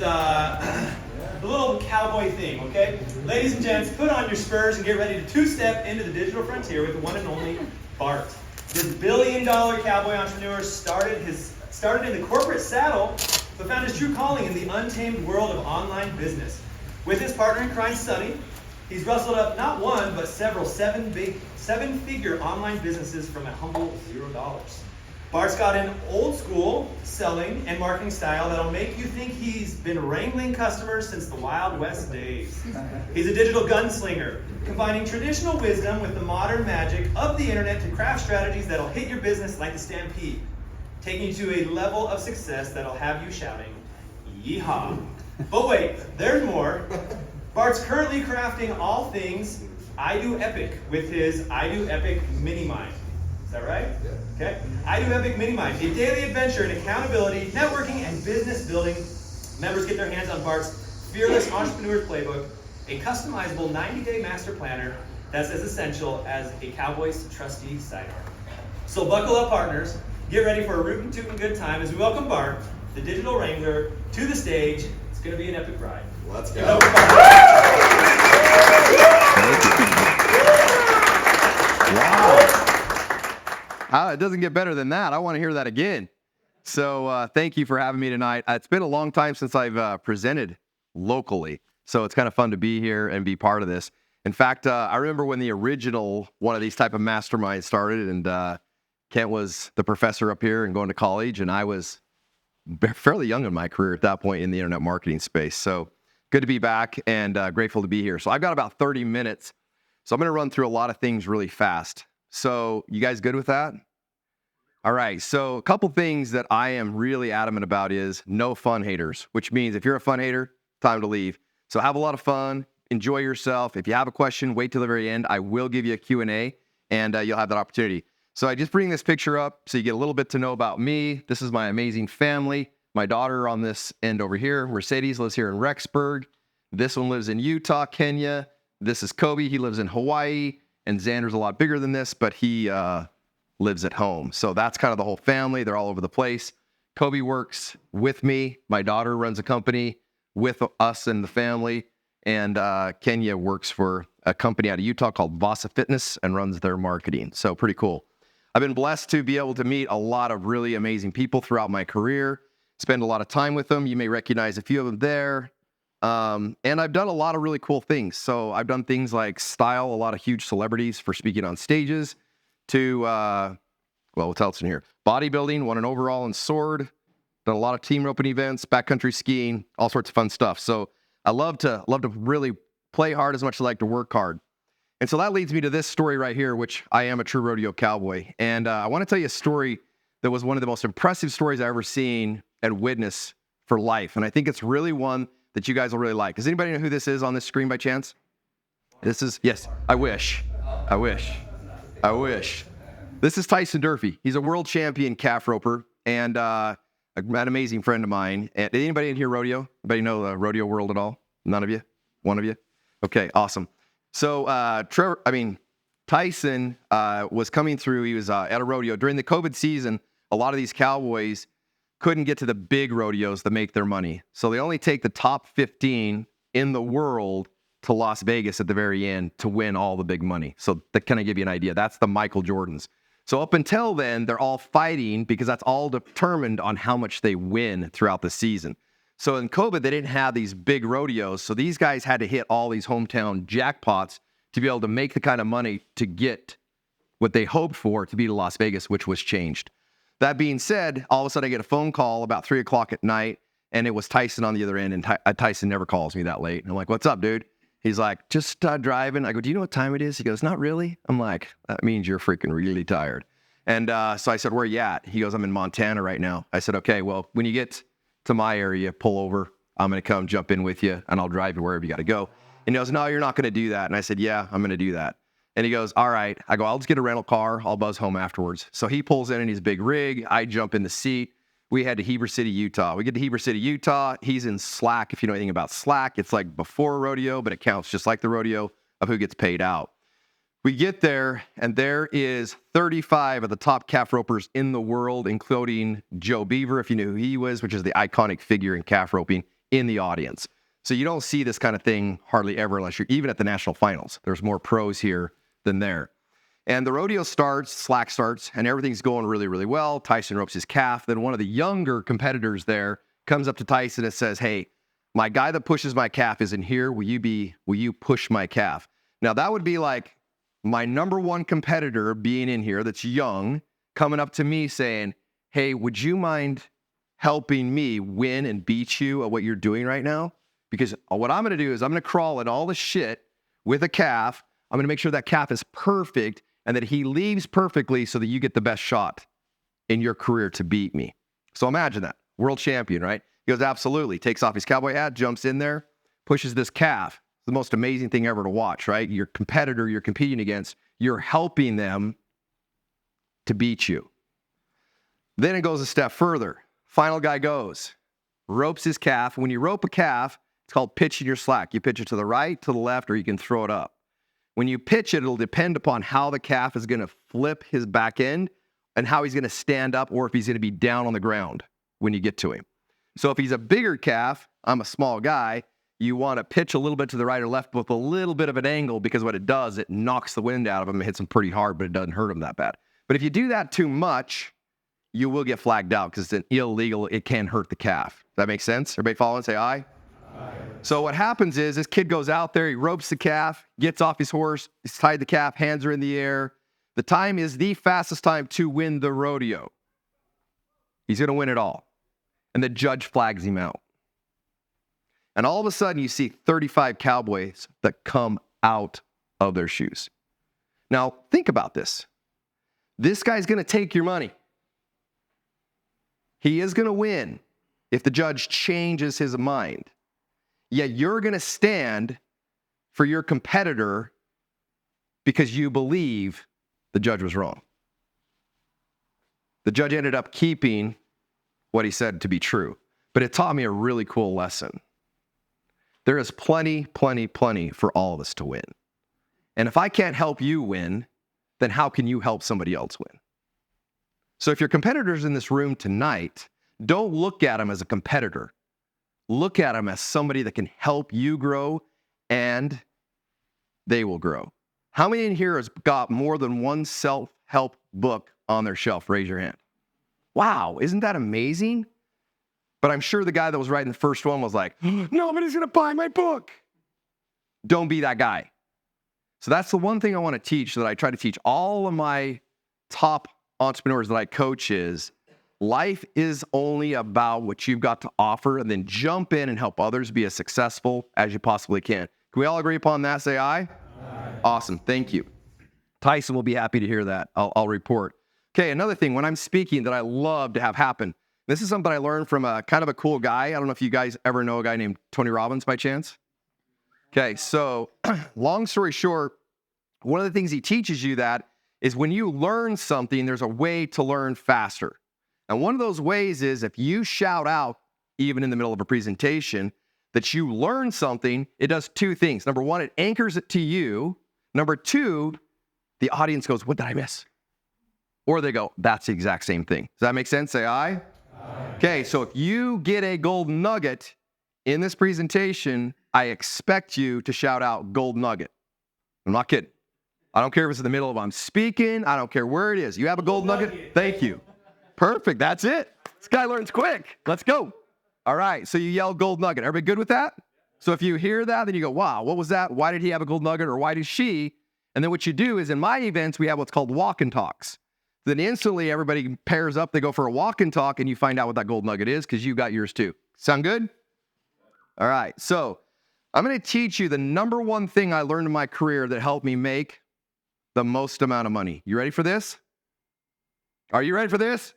the little cowboy thing, okay? Ladies and gents, put on your spurs and get ready to two-step into the digital frontier with the one and only Bart. This billion-dollar cowboy entrepreneur started in the corporate saddle, but found his true calling in the untamed world of online business. With his partner in crime, Sonny, he's rustled up not one, but several seven-figure online businesses from a humble $0. Bart's got an old school selling and marketing style that'll make you think he's been wrangling customers since the Wild West days. He's a digital gunslinger, combining traditional wisdom with the modern magic of the internet to craft strategies that'll hit your business like a stampede, taking you to a level of success that'll have you shouting, yeehaw. But wait, there's more. Bart's currently crafting all things I Do Epic with his I Do Epic Mini Mind. Is that right? Yeah. Okay. I Do Epic Mini Mind, a daily adventure in accountability, networking, and business building. Members get their hands on Bart's Fearless Entrepreneur's Playbook, a customizable 90-day master planner that's as essential as a cowboy's trusty sidearm. So buckle up, partners. Get ready for a rootin' tootin' good time as we welcome Bart, the digital wrangler, to the stage. It's going to be an epic ride. Let's go. Wow. It doesn't get better than that. I want to hear that again. So thank you for having me tonight. It's been a long time since I've presented locally. So it's kind of fun to be here and be part of this. In fact, I remember when the original one of these type of masterminds started, and Kent was the professor up here and going to college, and I was fairly young in my career at that point in the internet marketing space. So good to be back and grateful to be here. So I've got about 30 minutes. So I'm going to run through a lot of things really fast. So you guys good with that? All right. So a couple things that I am really adamant about is no fun haters, which means if you're a fun hater, time to leave. So have a lot of fun, enjoy yourself. If you have a question, wait till the very end. I will give you a Q&A and you'll have that opportunity. So I just bring this picture up so you get a little bit to know about me. This is my amazing family. My daughter on this end over here, Mercedes, lives here in Rexburg. This one lives in Utah, Kenya. This is Kobe. He lives in Hawaii. And Xander's a lot bigger than this, but he lives at home. So that's kind of the whole family. They're all over the place. Kobe works with me. My daughter runs a company with us and the family. And Kenya works for a company out of Utah called Vasa Fitness and runs their marketing. So pretty cool. I've been blessed to be able to meet a lot of really amazing people throughout my career, spend a lot of time with them. You may recognize a few of them there. And I've done a lot of really cool things. So I've done things like style a lot of huge celebrities for speaking on stages to, well, what else in here? Bodybuilding, won an overall and sword, done a lot of team roping events, backcountry skiing, all sorts of fun stuff. So I love to really play hard as much as I like to work hard. And so that leads me to this story right here, which I am a true rodeo cowboy. And I want to tell you a story that was one of the most impressive stories I've ever seen and witnessed for life. And I think it's really one that you guys will really like. Does anybody know who this is on this screen by chance? This is, yes, I wish. This is Tyson Durfee. He's a world champion calf roper and an amazing friend of mine. And did anybody in here rodeo? Anybody know the rodeo world at all? None of you? One of you? Okay, awesome. So, Tyson was coming through. He was at a rodeo. During the COVID season, a lot of these cowboys couldn't get to the big rodeos to make their money. So they only take the top 15 in the world to Las Vegas at the very end to win all the big money. So that kind of give you an idea. That's the Michael Jordans. So up until then, they're all fighting because that's all determined on how much they win throughout the season. So in COVID, they didn't have these big rodeos. So these guys had to hit all these hometown jackpots to be able to make the kind of money to get what they hoped for to be to Las Vegas, which was changed. That being said, all of a sudden I get a phone call about 3 o'clock at night, and it was Tyson on the other end, and Tyson never calls me that late. And I'm like, what's up, dude? He's like, just driving. I go, do you know what time it is? He goes, not really. I'm like, that means you're freaking really tired. And so I said, where are you at? He goes, I'm in Montana right now. I said, okay, well, when you get to my area, pull over. I'm going to come jump in with you, and I'll drive you wherever you got to go. And he goes, no, you're not going to do that. And I said, yeah, I'm going to do that. And he goes, all right. I go, I'll just get a rental car. I'll buzz home afterwards. So he pulls in his big rig. I jump in the seat. We head to Heber City, Utah. We get to Heber City, Utah. He's in Slack. If you know anything about Slack, it's like before a rodeo, but it counts just like the rodeo of who gets paid out. We get there, and there is 35 of the top calf ropers in the world, including Joe Beaver, if you knew who he was, which is the iconic figure in calf roping in the audience. So you don't see this kind of thing hardly ever unless you're even at the national finals. There's more pros here than there. And the rodeo starts, slack starts, and everything's going really, really well. Tyson ropes his calf. Then one of the younger competitors there comes up to Tyson and says, hey, my guy that pushes my calf isn't here. Will you push my calf? Now that would be like my number one competitor being in here that's young, coming up to me saying, hey, would you mind helping me win and beat you at what you're doing right now? Because what I'm going to do is I'm going to crawl in all the shit with a calf. I'm going to make sure that calf is perfect and that he leaves perfectly so that you get the best shot in your career to beat me. So imagine that. World champion, right? He goes, absolutely. Takes off his cowboy hat, jumps in there, pushes this calf. It's the most amazing thing ever to watch, right? Your competitor you're competing against, you're helping them to beat you. Then it goes a step further. Final guy goes, ropes his calf. When you rope a calf, it's called pitching your slack. You pitch it to the right, to the left, or you can throw it up. When you pitch it, it'll depend upon how the calf is going to flip his back end and how he's going to stand up or if he's going to be down on the ground when you get to him. So if he's a bigger calf, I'm a small guy, you want to pitch a little bit to the right or left with a little bit of an angle because what it does, it knocks the wind out of him and hits him pretty hard, but it doesn't hurt him that bad. But if you do that too much, you will get flagged out because it's illegal. It can hurt the calf. Does that make sense? Everybody follow and say aye? Aye. So what happens is this kid goes out there, he ropes the calf, gets off his horse, he's tied the calf, hands are in the air. The time is the fastest time to win the rodeo. He's going to win it all. And the judge flags him out. And all of a sudden you see 35 cowboys that come out of their shoes. Now think about this. This guy's going to take your money. He is going to win if the judge changes his mind. Yet you're going to stand for your competitor because you believe the judge was wrong. The judge ended up keeping what he said to be true, but it taught me a really cool lesson. There is plenty for all of us to win. And if I can't help you win, then how can you help somebody else win? So if your competitor's in this room tonight, don't look at him as a competitor. Look at him as somebody that can help you grow and they will grow. How many in here has got more than one self-help book on their shelf? Raise your hand. Wow, isn't that amazing? But I'm sure the guy that was writing the first one was like, nobody's going to buy my book. Don't be that guy. So that's the one thing I want to teach that I try to teach all of my top entrepreneurs that I coach is life is only about what you've got to offer and then jump in and help others be as successful as you possibly can. Can we all agree upon that? Say aye. Aye. Awesome. Thank you. Tyson will be happy to hear that. I'll report. Okay, another thing, when I'm speaking that I love to have happen, this is something I learned from a kind of a cool guy. I don't know if you guys ever know a guy named Tony Robbins by chance. Okay, so long story short, one of the things he teaches you that is when you learn something, there's a way to learn faster. And one of those ways is if you shout out, even in the middle of a presentation, that you learn something, it does two things. Number one, it anchors it to you. Number two, the audience goes, what did I miss? Or they go, that's the exact same thing. Does that make sense? Say aye. Aye. Okay, so if you get a gold nugget in this presentation, I expect you to shout out gold nugget. I'm not kidding. I don't care if it's in the middle of I'm speaking. I don't care where it is. You have a gold nugget? Thank you. Perfect. That's it. This guy learns quick. Let's go. All right. So you yell gold nugget. Everybody good with that? So if you hear that, then you go, wow, what was that? Why did he have a gold nugget or why did she? And then what you do is in my events, we have what's called walk and talks. Then instantly everybody pairs up. They go for a walk and talk and you find out what that gold nugget is because you got yours too. Sound good? All right. So I'm going to teach you the number one thing I learned in my career that helped me make the most amount of money. You ready for this? Are you ready for this?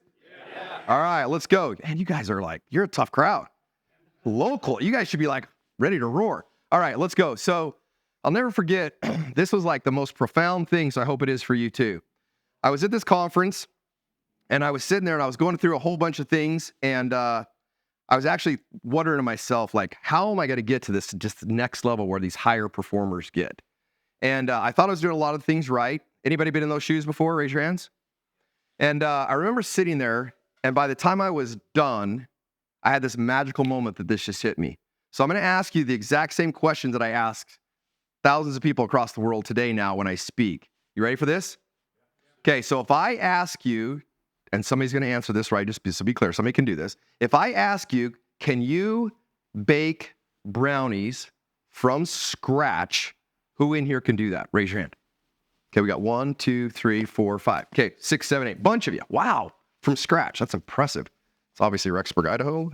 Yeah. All right, let's go. Man, you guys are like, you're a tough crowd. Local. You guys should be like ready to roar. All right, let's go. So I'll never forget, this was like the most profound thing, so I hope it is for you too. I was at this conference and I was sitting there and I was going through a whole bunch of things and I was actually wondering to myself, like, how am I going to get to this just the next level where these higher performers get? And I thought I was doing a lot of things right. Anybody been in those shoes before? Raise your hands. And I remember sitting there, and by the time I was done, I had this magical moment that this just hit me. So I'm going to ask you the exact same questions that I ask thousands of people across the world today now when I speak. You ready for this? Okay, so if I ask you, and somebody's going to answer this right, just so be clear, somebody can do this. If I ask you, can you bake brownies from scratch? Who in here can do that? Raise your hand. Okay, we got 1, 2, 3, 4, 5. Okay, 6, 7, 8. Bunch of you. Wow, from scratch. That's impressive. It's obviously Rexburg, Idaho.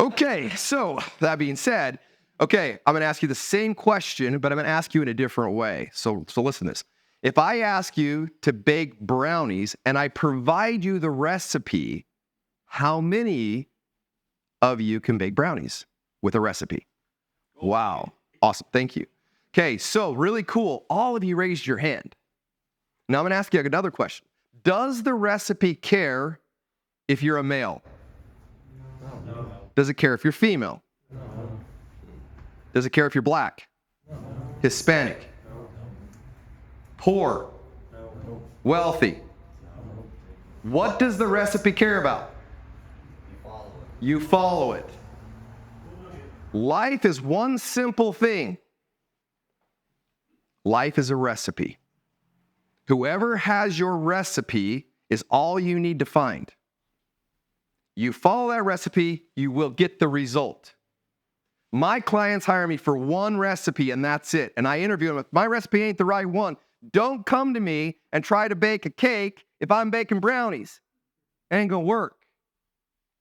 Okay, so that being said, okay, I'm going to ask you the same question, but I'm going to ask you in a different way. So listen to this. If I ask you to bake brownies and I provide you the recipe, how many of you can bake brownies with a recipe? Wow. Awesome. Thank you. Okay, so really cool. All of you raised your hand. Now I'm going to ask you another question. Does the recipe care if you're a male? No. Does it care if you're female? No. Does it care if you're black? No. Hispanic? No. Poor? No. Wealthy? What does the recipe care about? You follow it. Life is one simple thing. Life is a recipe. Whoever has your recipe is all you need to find. You follow that recipe, you will get the result. My clients hire me for one recipe and that's it. And I interview them. If my recipe ain't the right one, don't come to me and try to bake a cake if I'm baking brownies. It ain't gonna work.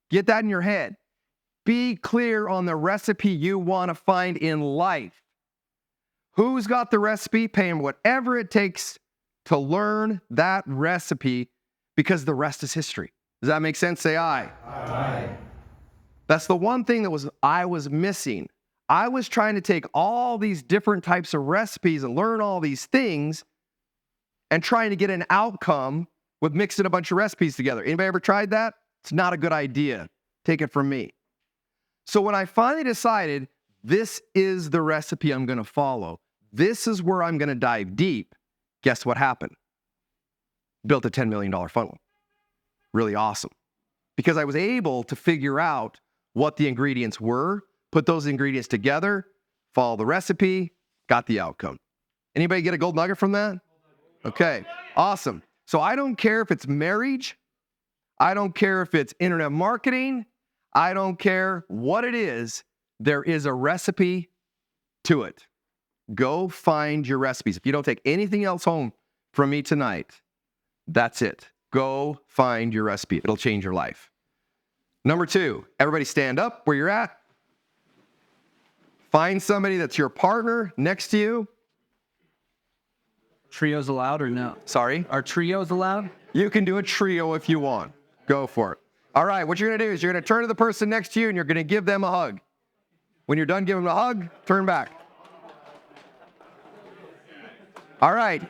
Get that in your head. Be clear on the recipe you want to find in life. Who's got the recipe? Pay them whatever it takes to learn that recipe because the rest is history. Does that make sense? Say aye. Aye. That's the one thing that I was missing. I was trying to take all these different types of recipes and learn all these things and trying to get an outcome with mixing a bunch of recipes together. Anybody ever tried that? It's not a good idea. Take it from me. So when I finally decided this is the recipe I'm going to follow, this is where I'm going to dive deep, guess what happened? Built a $10 million funnel. Really awesome. Because I was able to figure out what the ingredients were, put those ingredients together, follow the recipe, got the outcome. Anybody get a gold nugget from that? Okay, awesome. So I don't care if it's marriage. I don't care if it's internet marketing. I don't care what it is. There is a recipe to it. Go find your recipes. If you don't take anything else home from me tonight, that's it. Go find your recipe. It'll change your life. Number 2, everybody stand up where you're at. Find somebody that's your partner next to you. Trios allowed or no? Sorry? Are trios allowed? You can do a trio if you want. Go for it. All right, what you're going to do is you're going to turn to the person next to you and you're going to give them a hug. When you're done giving them a hug, turn back. All right.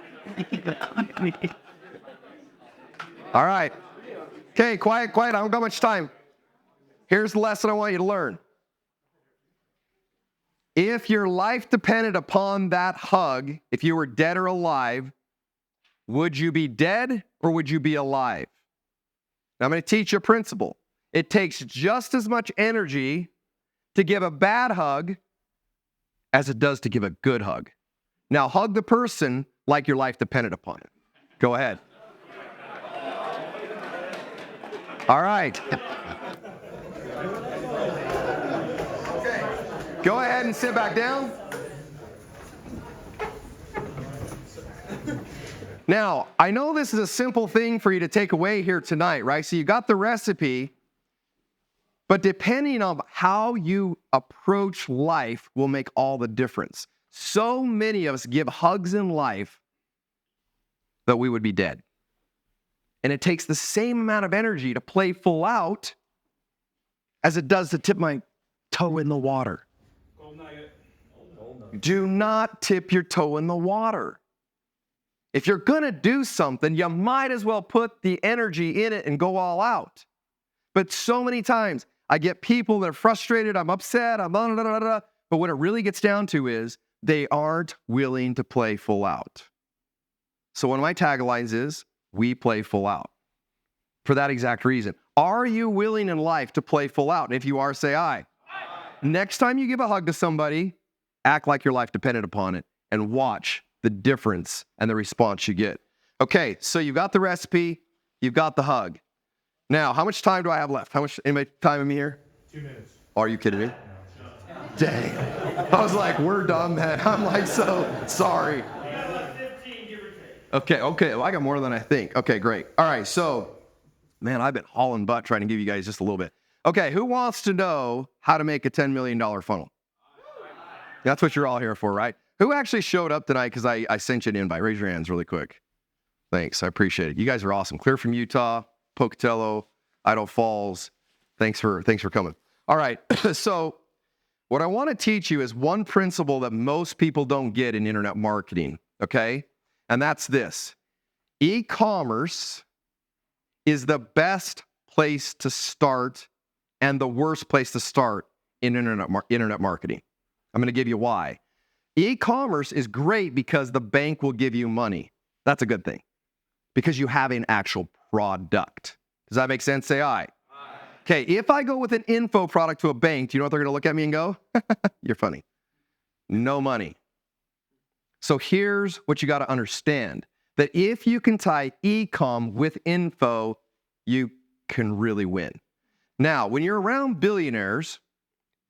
All right. Okay, quiet. I don't got much time. Here's the lesson I want you to learn. If your life depended upon that hug, if you were dead or alive, would you be dead or would you be alive? Now, I'm going to teach you a principle. It takes just as much energy to give a bad hug as it does to give a good hug. Now, hug the person like your life depended upon it. Go ahead. All right. Okay. Go ahead and sit back down. Now, I know this is a simple thing for you to take away here tonight, right? So you got the recipe, but depending on how you approach life will make all the difference. So many of us give hugs in life that we would be dead. And it takes the same amount of energy to play full out as it does to tip my toe in the water. Do not tip your toe in the water. If you're going to do something, you might as well put the energy in it and go all out. But so many times, I get people that are frustrated, I'm upset, but what it really gets down to is they aren't willing to play full out. So one of my taglines is, we play full out. For that exact reason. Are you willing in life to play full out? And if you are, say aye. Next time you give a hug to somebody, act like your life depended upon it and watch the difference and the response you get. Okay, so you've got the recipe, you've got the hug. Now, how much time do I have left? Anybody time of me here? 2 minutes. Are you kidding me? Dang. I was like, we're done, man. I'm like, so sorry. Okay, well, I got more than I think. Okay, great. All right, so, man, I've been hauling butt trying to give you guys just a little bit. Okay, who wants to know how to make a $10 million funnel? That's what you're all here for, right? Who actually showed up tonight because I sent you an invite? Raise your hands really quick. Thanks, I appreciate it. You guys are awesome. Clear from Utah, Pocatello, Idaho Falls. Thanks for coming. All right, so what I want to teach you is one principle that most people don't get in internet marketing, okay? And that's this. E-commerce is the best place to start and the worst place to start in internet marketing. I'm going to give you why. E-commerce is great because the bank will give you money. That's a good thing because you have an actual product. Does that make sense? Say aye. Okay, if I go with an info product to a bank, do you know what they're going to look at me and go? You're funny. No money. So here's what you got to understand, that if you can tie e-com with info, you can really win. Now, when you're around billionaires,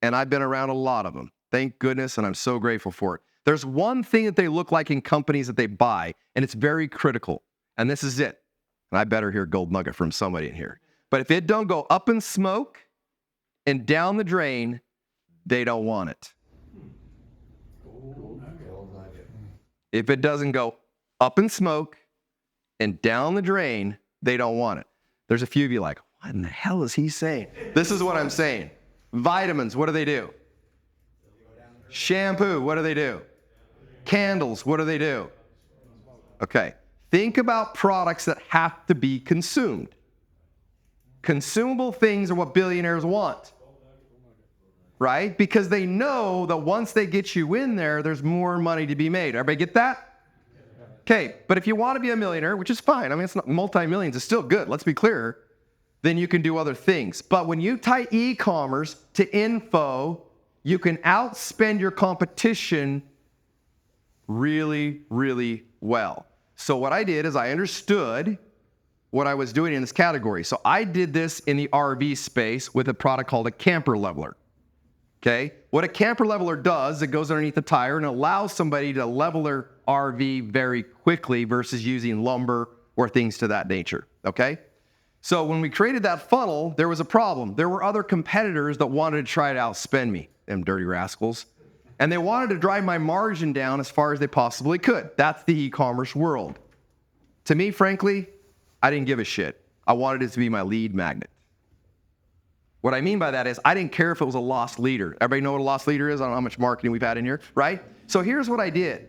and I've been around a lot of them, thank goodness, and I'm so grateful for it. There's one thing that they look like in companies that they buy, and it's very critical, and this is it. And I better hear gold nugget from somebody in here. But if it don't go up in smoke and down the drain, they don't want it. If it doesn't go up in smoke and down the drain, they don't want it. There's a few of you like, what in the hell is he saying? This is what I'm saying. Vitamins, what do they do? Shampoo, what do they do? Candles, what do they do? Okay, think about products that have to be consumed. Consumable things are what billionaires want, right? Because they know that once they get you in there, there's more money to be made. Everybody get that? Okay, but if you want to be a millionaire, which is fine, I mean, it's not multi-millions, it's still good, let's be clear, then you can do other things. But when you tie e-commerce to info, you can outspend your competition really, really well. So what I did is I understood what I was doing in this category. So I did this in the RV space with a product called a camper leveler. Okay? What a camper leveler does, it goes underneath the tire and allows somebody to level their RV very quickly versus using lumber or things to that nature. Okay? So when we created that funnel, there was a problem. There were other competitors that wanted to try to outspend me, them dirty rascals. And they wanted to drive my margin down as far as they possibly could. That's the e-commerce world. To me, frankly, I didn't give a shit. I wanted it to be my lead magnet. What I mean by that is I didn't care if it was a lost leader. Everybody know what a lost leader is? I don't know how much marketing we've had in here, right? So here's what I did.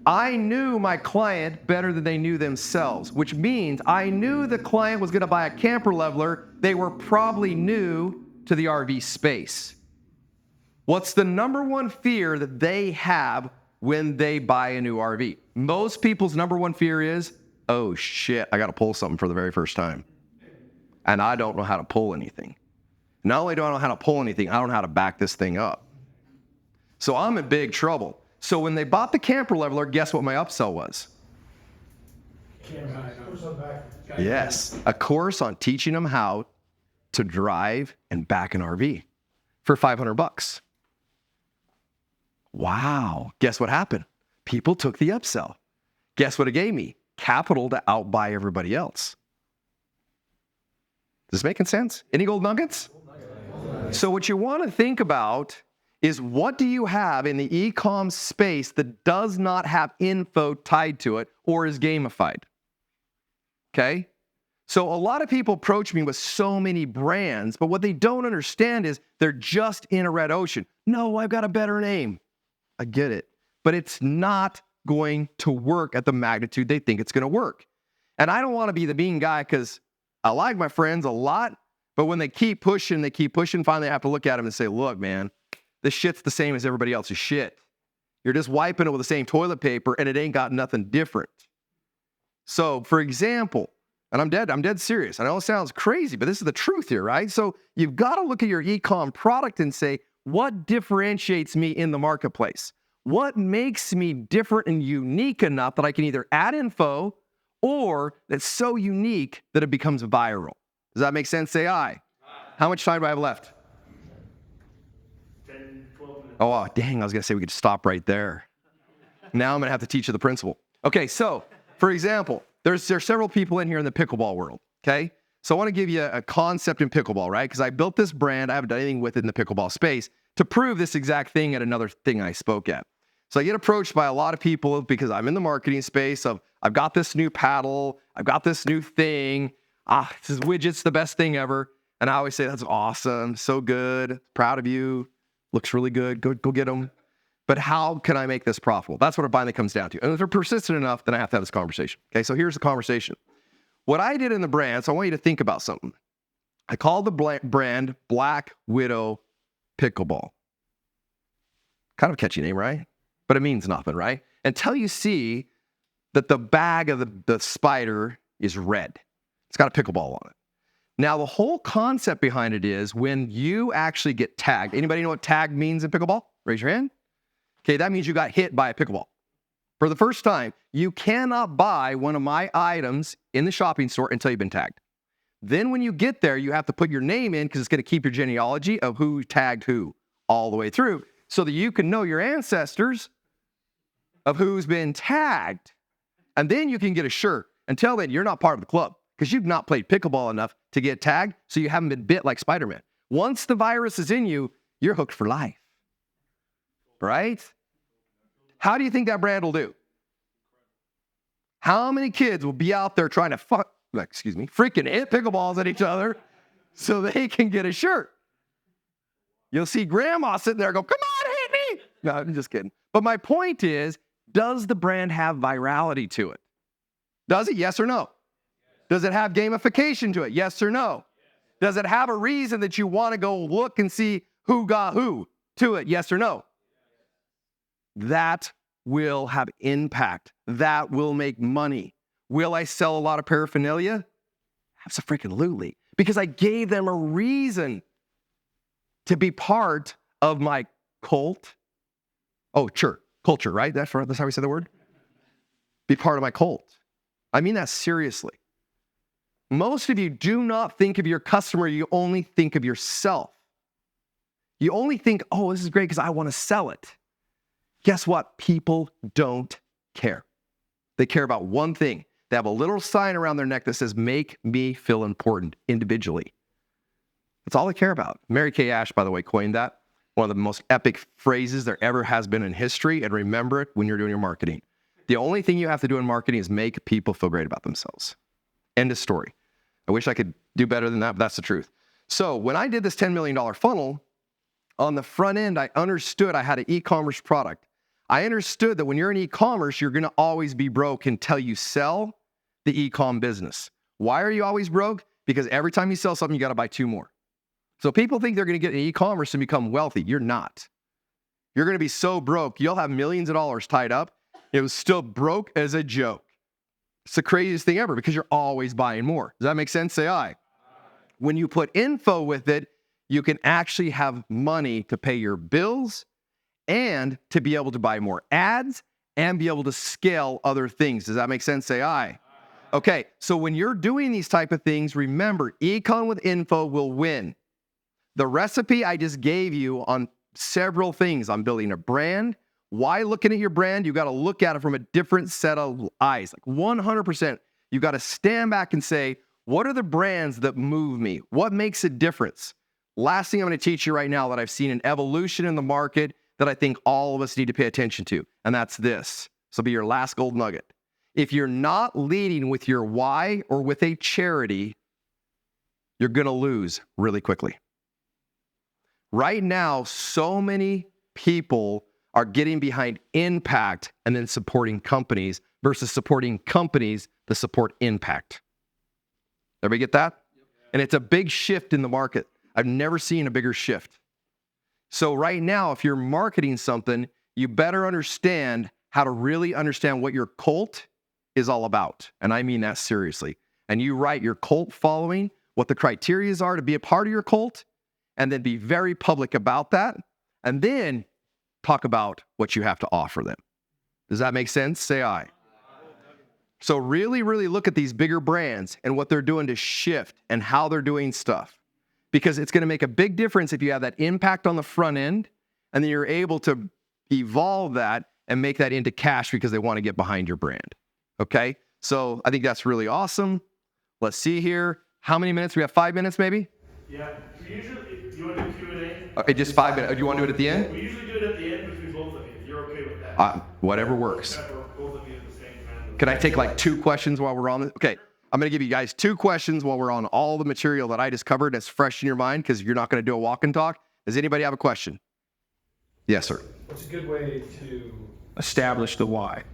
I knew my client better than they knew themselves, which means I knew the client was going to buy a camper leveler. They were probably new to the RV space. What's the number one fear that they have when they buy a new RV? Most people's number one fear is, oh shit, I got to pull something for the very first time. And I don't know how to pull anything. Not only do I know how to pull anything, I don't know how to back this thing up. So I'm in big trouble. So when they bought the camper leveler, guess what my upsell was? Yes, a course on teaching them how to drive and back an RV for $500. Wow, guess what happened? People took the upsell. Guess what it gave me? Capital to outbuy everybody else. Is this making sense? Any gold nuggets? So what you want to think about is what do you have in the e-com space that does not have info tied to it or is gamified? Okay? So a lot of people approach me with so many brands, but what they don't understand is they're just in a red ocean. No, I've got a better name. I get it. But it's not going to work at the magnitude they think it's going to work. And I don't want to be the mean guy because I like my friends a lot, but when they keep pushing, finally I have to look at them and say, look, man, this shit's the same as everybody else's shit. You're just wiping it with the same toilet paper and it ain't got nothing different. So, for example, and I'm dead serious. I know it sounds crazy, but this is the truth here, right? So you've got to look at your e-com product and say, What differentiates me in the marketplace? What makes me different and unique enough that I can either add info or that's so unique that it becomes viral? Does that make sense? Say aye. How much time do I have left? 10, 12 minutes. Oh, dang, I was going to say we could stop right there. Now I'm going to have to teach you the principle. Okay, so, for example, there's several people in here in the pickleball world, okay? So I want to give you a concept in pickleball, right? Because I built this brand. I haven't done anything with it in the pickleball space to prove this exact thing at another thing I spoke at. So I get approached by a lot of people because I'm in the marketing space of, I've got this new paddle, I've got this new thing, this widget's the best thing ever. And I always say, that's awesome, so good, proud of you, looks really good, go get them. But how can I make this profitable? That's what it finally comes down to. And if they're persistent enough, then I have to have this conversation. Okay, so here's the conversation. What I did in the brand, so I want you to think about something. I called the brand Black Widow Pickleball. Kind of a catchy name, right? But it means nothing, right? Until you see that the bag of the spider is red. It's got a pickleball on it. Now, the whole concept behind it is when you actually get tagged. Anybody know what tag means in pickleball? Raise your hand. Okay, that means you got hit by a pickleball. For the first time, you cannot buy one of my items in the shopping store until you've been tagged. Then when you get there, you have to put your name in because it's going to keep your genealogy of who tagged who all the way through so that you can know your ancestors of who's been tagged. And then you can get a shirt. Until then, you're not part of the club because you've not played pickleball enough to get tagged, so you haven't been bit like Spider-Man. Once the virus is in you, you're hooked for life. Right? How do you think that brand will do? How many kids will be out there trying to freaking hit pickleballs at each other so they can get a shirt? You'll see grandma sitting there go, come on, hit me. No, I'm just kidding. But my point is, does the brand have virality to it? Does it? Yes or no? Does it have gamification to it? Yes or no? Does it have a reason that you want to go look and see who got who to it? Yes or no? That will have impact. That will make money. Will I sell a lot of paraphernalia? Absolutely. Because I gave them a reason to be part of my cult. Oh, sure. Culture, right? That's how we say the word? Be part of my cult. I mean that seriously. Most of you do not think of your customer. You only think of yourself. You only think, oh, this is great because I want to sell it. Guess what? People don't care. They care about one thing. They have a little sign around their neck that says, make me feel important individually. That's all they care about. Mary Kay Ash, by the way, coined that. One of the most epic phrases there ever has been in history. And remember it when you're doing your marketing. The only thing you have to do in marketing is make people feel great about themselves. End of story. I wish I could do better than that, but that's the truth. So when I did this $10 million funnel, on the front end, I understood I had an e-commerce product. I understood that when you're in e-commerce, you're going to always be broke until you sell the e-com business. Why are you always broke? Because every time you sell something, you got to buy two more. So people think they're going to get in e-commerce and become wealthy. You're not. You're going to be so broke, you'll have millions of dollars tied up. It was still broke as a joke. It's the craziest thing ever because you're always buying more. Does that make sense? Say aye. When you put info with it, you can actually have money to pay your bills and to be able to buy more ads and be able to scale other things. Does that make sense? Say aye. Okay, so when you're doing these type of things, remember, econ with info will win. The recipe I just gave you on several things, on building a brand. Why looking at your brand? You got to look at it from a different set of eyes. Like 100%, you got to stand back and say, what are the brands that move me? What makes a difference? Last thing I'm going to teach you right now that I've seen an evolution in the market that I think all of us need to pay attention to, and that's this. This will be your last gold nugget. If you're not leading with your why or with a charity, you're going to lose really quickly. Right now, so many people are getting behind impact and then supporting companies versus supporting companies that support impact. Everybody get that? And it's a big shift in the market. I've never seen a bigger shift. So right now, if you're marketing something, you better understand how to really understand what your cult is all about. And I mean that seriously. And you write your cult following, what the criteria are to be a part of your cult, and then be very public about that. and then talk about what you have to offer them. Does that make sense? Say aye. So really, really look at these bigger brands and what they're doing to shift and how they're doing stuff. Because it's going to make a big difference if you have that impact on the front end and then you're able to evolve that and make that into cash because they want to get behind your brand. Okay? So I think that's really awesome. Let's see here. How many minutes? We have 5 minutes maybe? Yeah. We usually, you want to do Q&A? Okay, just 5 minutes. Do you want to do it at the end? We usually do it at the end between both of you. You're okay with that? Whatever works. Both of you at the same time. Can I take like 2 questions while we're on this? Okay. I'm going to give you guys 2 questions while we're on all the material that I just covered that's fresh in your mind because you're not going to do a walk and talk. Does anybody have a question? Yes, sir. What's a good way to establish the why?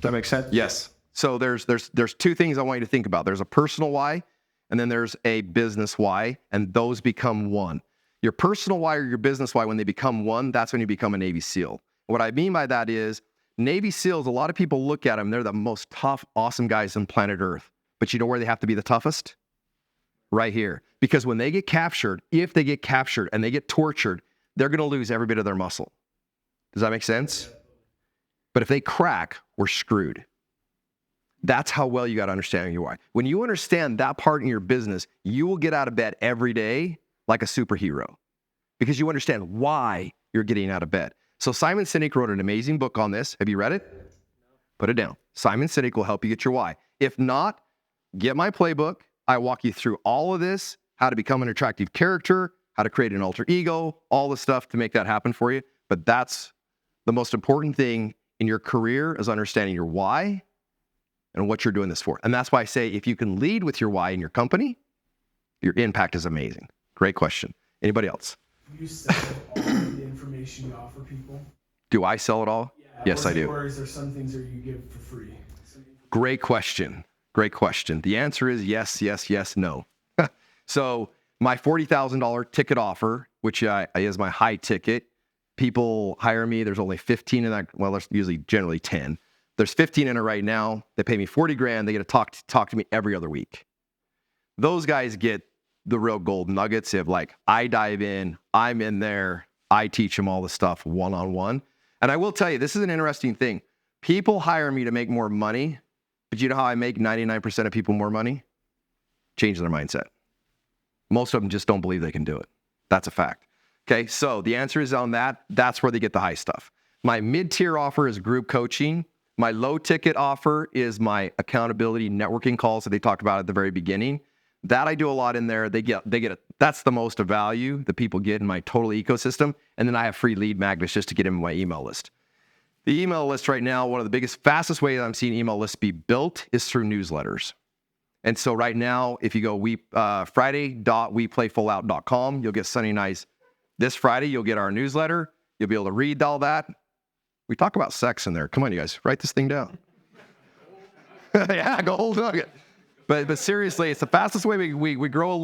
Does that make sense? Yes. So there's 2 things I want you to think about. There's a personal why, and then there's a business why, and those become one. Your personal why or your business why, when they become one, that's when you become a Navy SEAL. What I mean by that is Navy SEALs, a lot of people look at them, they're the most tough, awesome guys on planet Earth. But you know where they have to be the toughest? Right here. Because when they get captured, if they get captured and they get tortured, they're going to lose every bit of their muscle. Does that make sense? But if they crack, we're screwed. That's how well you got to understand your why. When you understand that part in your business, you will get out of bed every day like a superhero because you understand why you're getting out of bed. So Simon Sinek wrote an amazing book on this. Have you read it? Put it down. Simon Sinek will help you get your why. If not, get my playbook. I walk you through all of this, how to become an attractive character, how to create an alter ego, all the stuff to make that happen for you. But that's the most important thing in your career is understanding your why and what you're doing this for. And that's why I say if you can lead with your why in your company, your impact is amazing. Great question. Anybody else? You sell all of the information you offer people? Do I sell it all? Yeah. Yes, I do. Or is there some things that you give for free? Great question. Great question. The answer is yes, yes, yes, no. So my $40,000 ticket offer, which is my high ticket, people hire me. There's only 15 in that. Well, there's usually generally 10. There's 15 in it right now. They pay me 40 grand. They get to talk to me every other week. Those guys get the real gold nuggets of like, I dive in, I'm in there, I teach them all the stuff one-on-one. And I will tell you, this is an interesting thing. People hire me to make more money, but you know how I make 99% of people more money? Change their mindset. Most of them just don't believe they can do it. That's a fact. Okay, so the answer is on that. That's where they get the high stuff. My mid-tier offer is group coaching. My low-ticket offer is my accountability networking calls that they talked about at the very beginning. That I do a lot in there. They get that's the most of value that people get in my total ecosystem. And then I have free lead magnets just to get in my email list. The email list right now, one of the biggest, fastest ways I'm seeing email lists be built is through newsletters. And so right now, if you go friday.weplayfullout.com, you'll get Sunny Nice. This Friday, you'll get our newsletter. You'll be able to read all that. We talk about sex in there. Come on, you guys, write this thing down. Yeah, gold nugget. But seriously, it's the fastest way we grow a